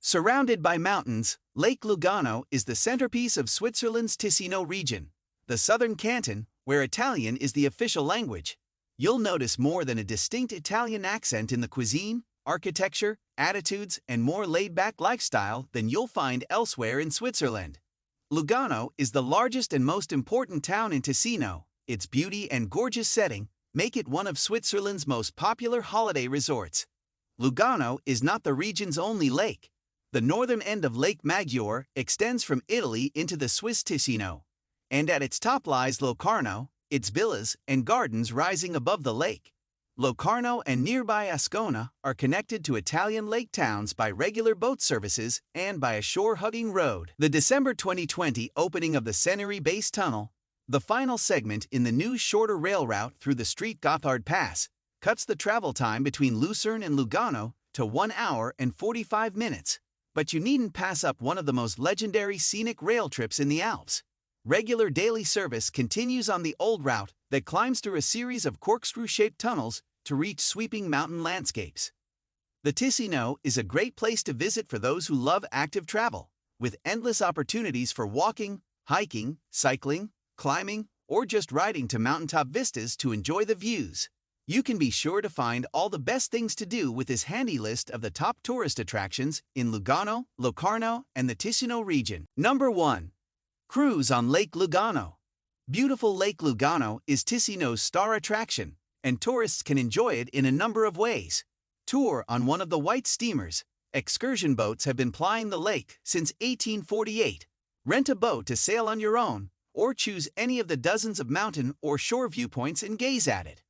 Surrounded by mountains, Lake Lugano is the centerpiece of Switzerland's Ticino region, the southern canton, where Italian is the official language. You'll notice more than a distinct Italian accent in the cuisine, architecture, attitudes, and more laid-back lifestyle than you'll find elsewhere in Switzerland. Lugano is the largest and most important town in Ticino. Its beauty and gorgeous setting make it one of Switzerland's most popular holiday resorts. Lugano is not the region's only lake. The northern end of Lake Maggiore extends from Italy into the Swiss Ticino, and at its top lies Locarno, its villas and gardens rising above the lake. Locarno and nearby Ascona are connected to Italian lake towns by regular boat services and by a shore-hugging road. The December 2020 opening of the Seneri-Base Tunnel, the final segment in the new shorter rail route through the Street Gotthard Pass, cuts the travel time between Lucerne and Lugano to 1 hour and 45 minutes. But you needn't pass up one of the most legendary scenic rail trips in the Alps. Regular daily service continues on the old route that climbs through a series of corkscrew-shaped tunnels to reach sweeping mountain landscapes. The Ticino is a great place to visit for those who love active travel, with endless opportunities for walking, hiking, cycling, climbing, or just riding to mountaintop vistas to enjoy the views. You can be sure to find all the best things to do with this handy list of the top tourist attractions in Lugano, Locarno, and the Ticino region. Number 1. Cruise on Lake Lugano. Beautiful Lake Lugano is Ticino's star attraction, and tourists can enjoy it in a number of ways. Tour on one of the white steamers. Excursion boats have been plying the lake since 1848. Rent a boat to sail on your own, or choose any of the dozens of mountain or shore viewpoints and gaze at it.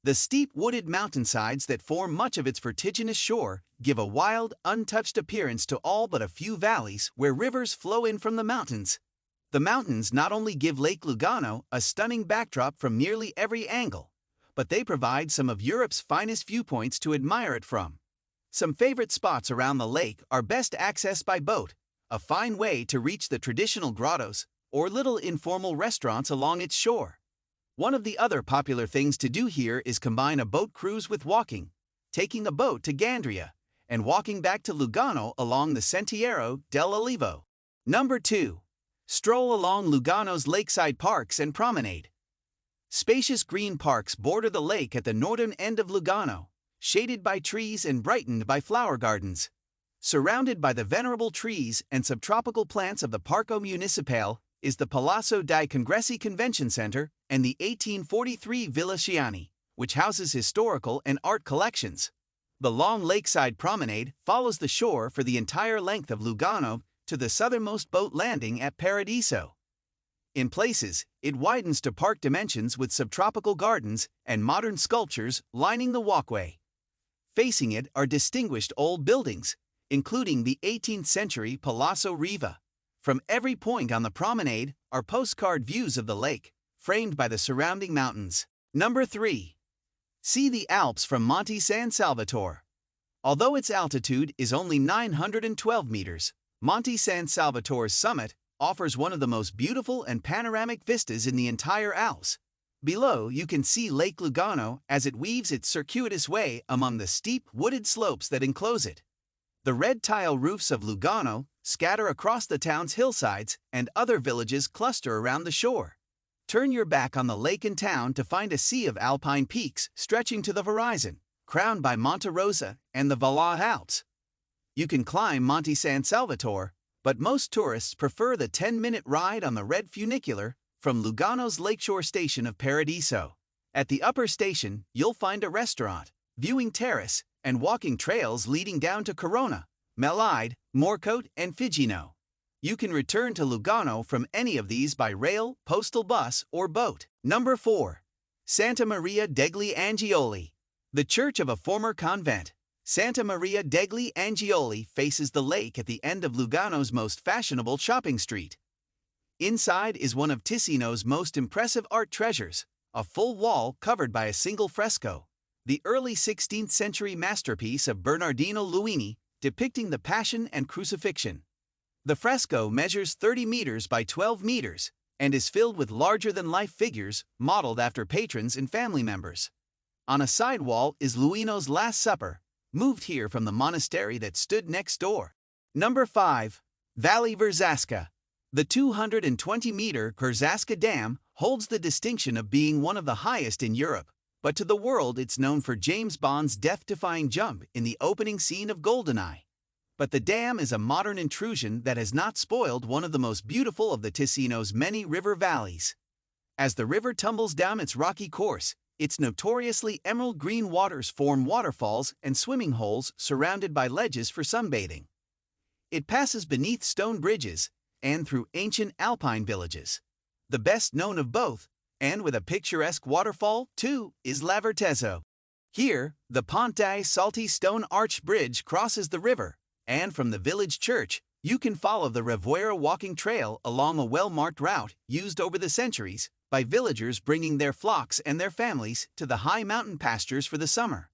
The steep wooded mountainsides that form much of its vertiginous shore give a wild, untouched appearance to all but a few valleys where rivers flow in from the mountains. The mountains not only give Lake Lugano a stunning backdrop from nearly every angle, but they provide some of Europe's finest viewpoints to admire it from. Some favorite spots around the lake are best accessed by boat, a fine way to reach the traditional grottos, or little informal restaurants along its shore. One of the other popular things to do here is combine a boat cruise with walking, taking a boat to Gandria, and walking back to Lugano along the Sentiero dell'Olivo. Number 2. Stroll along Lugano's lakeside parks and promenade. Spacious green parks border the lake at the northern end of Lugano, shaded by trees and brightened by flower gardens. Surrounded by the venerable trees and subtropical plants of the Parco Municipale is the Palazzo dei Congressi Convention Center and the 1843 Villa Sciani, which houses historical and art collections. The long lakeside promenade follows the shore for the entire length of Lugano to the southernmost boat landing at Paradiso. In places, it widens to park dimensions with subtropical gardens and modern sculptures lining the walkway. Facing it are distinguished old buildings, including the 18th century Palazzo Riva. From every point on the promenade are postcard views of the lake, framed by the surrounding mountains. Number 3. See the Alps from Monte San Salvatore. Although its altitude is only 912 meters, Monte San Salvatore's summit offers one of the most beautiful and panoramic vistas in the entire Alps. Below, you can see Lake Lugano as it weaves its circuitous way among the steep, wooded slopes that enclose it. The red tile roofs of Lugano scatter across the town's hillsides, and other villages cluster around the shore. Turn your back on the lake and town to find a sea of alpine peaks stretching to the horizon, crowned by Monte Rosa and the Valais Alps. You can climb Monte San Salvatore, but most tourists prefer the 10-minute ride on the red funicular from Lugano's lakeshore station of Paradiso. At the upper station, you'll find a restaurant, viewing terrace, and walking trails leading down to Corona, Melide, Morcote, and Figino. You can return to Lugano from any of these by rail, postal bus, or boat. Number 4. Santa Maria degli Angioli. The church of a former convent. Santa Maria degli Angioli faces the lake at the end of Lugano's most fashionable shopping street. Inside is one of Ticino's most impressive art treasures, a full wall covered by a single fresco, the early 16th century masterpiece of Bernardino Luini depicting the Passion and Crucifixion. The fresco measures 30 meters by 12 meters and is filled with larger-than-life figures modeled after patrons and family members. On a side wall is Luino's Last Supper, moved here from the monastery that stood next door. Number 5. Valley Verzasca. The 220-meter Verzasca Dam holds the distinction of being one of the highest in Europe, but to the world it's known for James Bond's death-defying jump in the opening scene of GoldenEye. But the dam is a modern intrusion that has not spoiled one of the most beautiful of the Ticino's many river valleys. As the river tumbles down its rocky course, its notoriously emerald green waters form waterfalls and swimming holes surrounded by ledges for sunbathing. It passes beneath stone bridges and through ancient alpine villages. The best known of both, and with a picturesque waterfall, too, is Lavertezzo. Here, the Pont dei Salti stone arch bridge crosses the river, and from the village church, you can follow the Riviera walking trail along a well-marked route used over the centuries by villagers bringing their flocks and their families to the high mountain pastures for the summer.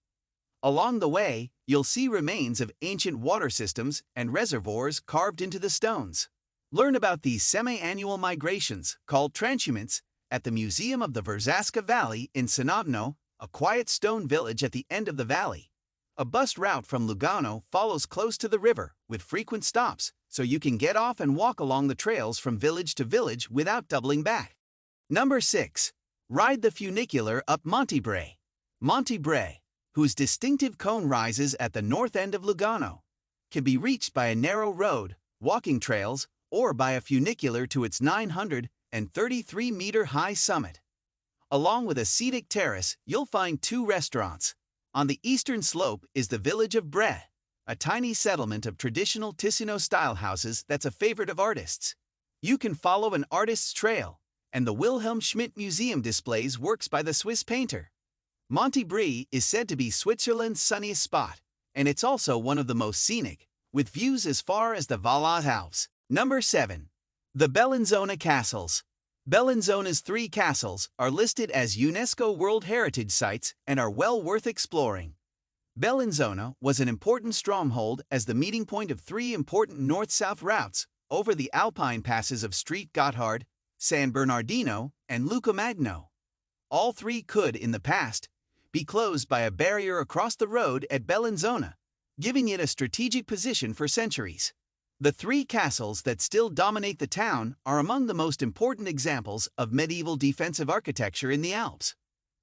Along the way, you'll see remains of ancient water systems and reservoirs carved into the stones. Learn about these semi-annual migrations, called transhumants, at the Museum of the Verzasca Valley in Sanodno, a quiet stone village at the end of the valley. A bus route from Lugano follows close to the river, with frequent stops, so you can get off and walk along the trails from village to village without doubling back. Number 6. Ride the funicular up Monte Bre. Monte Bre, whose distinctive cone rises at the north end of Lugano, can be reached by a narrow road, walking trails, or by a funicular to its 933-meter-high summit. Along with a scenic terrace, you'll find 2 restaurants. On the eastern slope is the village of Bre, a tiny settlement of traditional Ticino-style houses that's a favorite of artists. You can follow an artist's trail, and the Wilhelm Schmidt Museum displays works by the Swiss painter. Monte Bre is said to be Switzerland's sunniest spot, and it's also one of the most scenic, with views as far as the Valais Alps. Number 7. The Bellinzona Castles. Bellinzona's 3 castles are listed as UNESCO World Heritage Sites and are well worth exploring. Bellinzona was an important stronghold as the meeting point of 3 important north-south routes over the alpine passes of Street Gotthard, San Bernardino, and Lucumagno. All 3 could, in the past, be closed by a barrier across the road at Bellinzona, giving it a strategic position for centuries. The 3 castles that still dominate the town are among the most important examples of medieval defensive architecture in the Alps.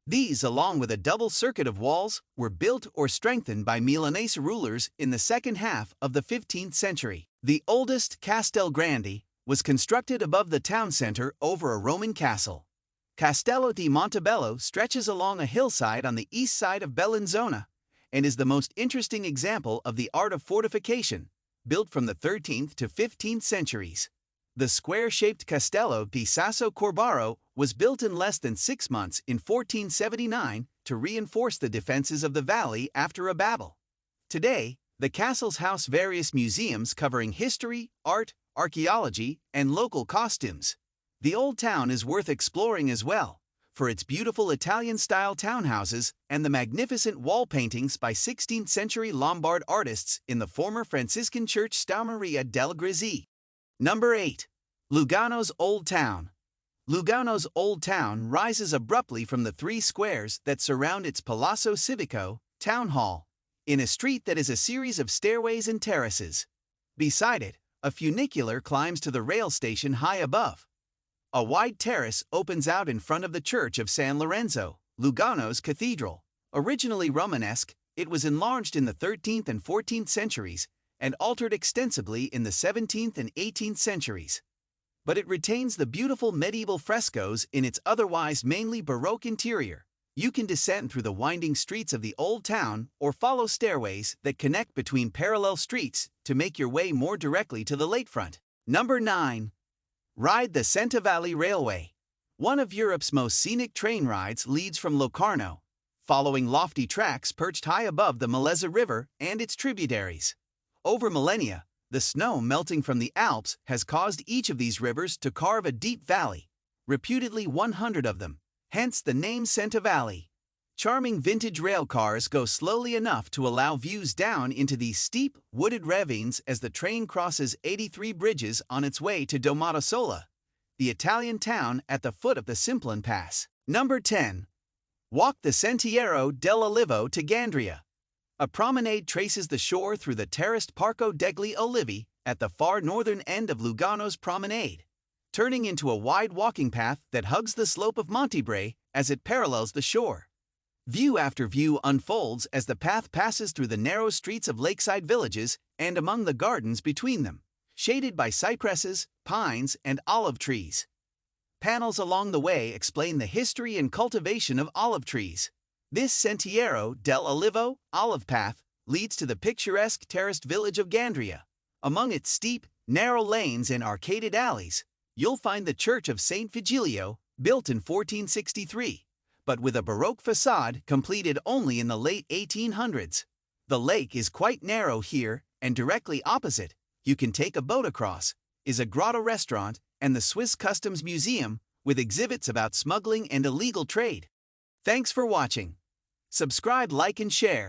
These, along with a double circuit of walls, were built or strengthened by Milanese rulers in the second half of the 15th century. The oldest, Castel Grande, was constructed above the town center over a Roman castle. Castello di Montebello stretches along a hillside on the east side of Bellinzona and is the most interesting example of the art of fortification, built from the 13th to 15th centuries. The square-shaped Castello di Sasso Corbaro was built in less than 6 months in 1479 to reinforce the defenses of the valley after a battle. Today, the castles house various museums covering history, art, archaeology, and local costumes. The old town is worth exploring as well, for its beautiful Italian-style townhouses and the magnificent wall paintings by 16th-century Lombard artists in the former Franciscan church Sta Maria del Grisi. Number 8. Lugano's Old Town. Lugano's Old Town rises abruptly from the 3 squares that surround its Palazzo Civico, town hall, in a street that is a series of stairways and terraces. Beside it, a funicular climbs to the rail station high above. A wide terrace opens out in front of the Church of San Lorenzo, Lugano's cathedral. Originally Romanesque, it was enlarged in the 13th and 14th centuries and altered extensively in the 17th and 18th centuries. But it retains the beautiful medieval frescoes in its otherwise mainly Baroque interior. You can descend through the winding streets of the old town or follow stairways that connect between parallel streets to make your way more directly to the lakefront. Number 9. Ride the Centavalli Railway. One of Europe's most scenic train rides leads from Locarno, following lofty tracks perched high above the Molise River and its tributaries. Over millennia, the snow melting from the Alps has caused each of these rivers to carve a deep valley, reputedly 100 of them, hence the name Centavalli. Charming vintage rail cars go slowly enough to allow views down into these steep, wooded ravines as the train crosses 83 bridges on its way to Domodossola, the Italian town at the foot of the Simplon Pass. Number 10. Walk the Sentiero dell'Olivo to Gandria. A promenade traces the shore through the terraced Parco degli Olivi at the far northern end of Lugano's promenade, turning into a wide walking path that hugs the slope of Monte Bre as it parallels the shore. View after view unfolds as the path passes through the narrow streets of lakeside villages and among the gardens between them, shaded by cypresses, pines, and olive trees. Panels along the way explain the history and cultivation of olive trees. This Sentiero del Olivo olive path leads to the picturesque terraced village of Gandria. Among its steep, narrow lanes and arcaded alleys, you'll find the Church of St. Vigilio, built in 1463, but with a Baroque facade completed only in the late 1800s. The lake is quite narrow here, and directly opposite, you can take a boat across, is a grotto restaurant and the Swiss Customs Museum with exhibits about smuggling and illegal trade. Thanks for watching. Subscribe, like, and share.